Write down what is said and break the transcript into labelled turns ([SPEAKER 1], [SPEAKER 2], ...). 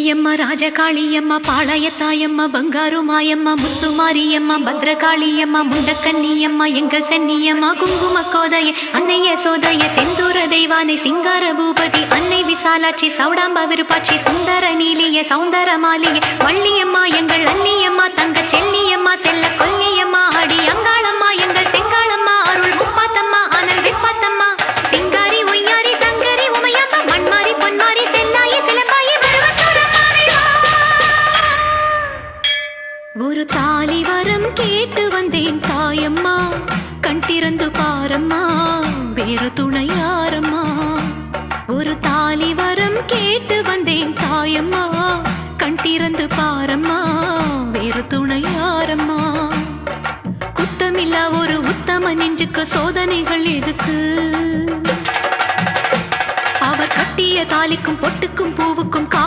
[SPEAKER 1] முத்துமாரியம்மா ராஜகாளியம்மா பாளையத்தாயம்மா பங்காரு மாயம்மா முத்துமாரியம்மா பத்ரகாளியம்மா முண்டக்கன்னியம்மா எங்கள் சென்னியம்மா குங்கும கோதைய அன்னை யசோதைய செந்தூர தெய்வானை சிங்கார பூபதி அன்னை விசாலாட்சி சௌடாம்பா விருப்பாட்சி சுந்தர நீலிய சௌந்தர மாலிய வள்ளியம்மா எங்கள் அல்லியம்மா தங்க செல்லியம்மா செல்ல கொல்லியம்மா அடி அங்காளம்மா எங்கள் செங்காளம்மா அருள் முப்பாத்தம்மா அனல் விப்பாத்தம்மா சிங்காரி ஒய்யாரி சங்கரி உமையம்மா மண்மாரி பொன்மாரி செல்லாயி சிலம்பாயி ஒரு தாலி வரம் கேட்டு வந்தேன் தாயம்மா கண் திறந்து பாரம்மா வேறு துணையாரம்மா ஒரு தாலி வரம் கேட்டு வந்தேன் தாயம்மா கண் திறந்து பாரம்மா வேறு துணையாரம்மா குத்தமில்லா ஒரு உத்தம நெஞ்சுக்கு சோதனைகள் எதுக்கு அவர் கட்டிய தாலிக்கும் பொட்டுக்கும் பூவுக்கும்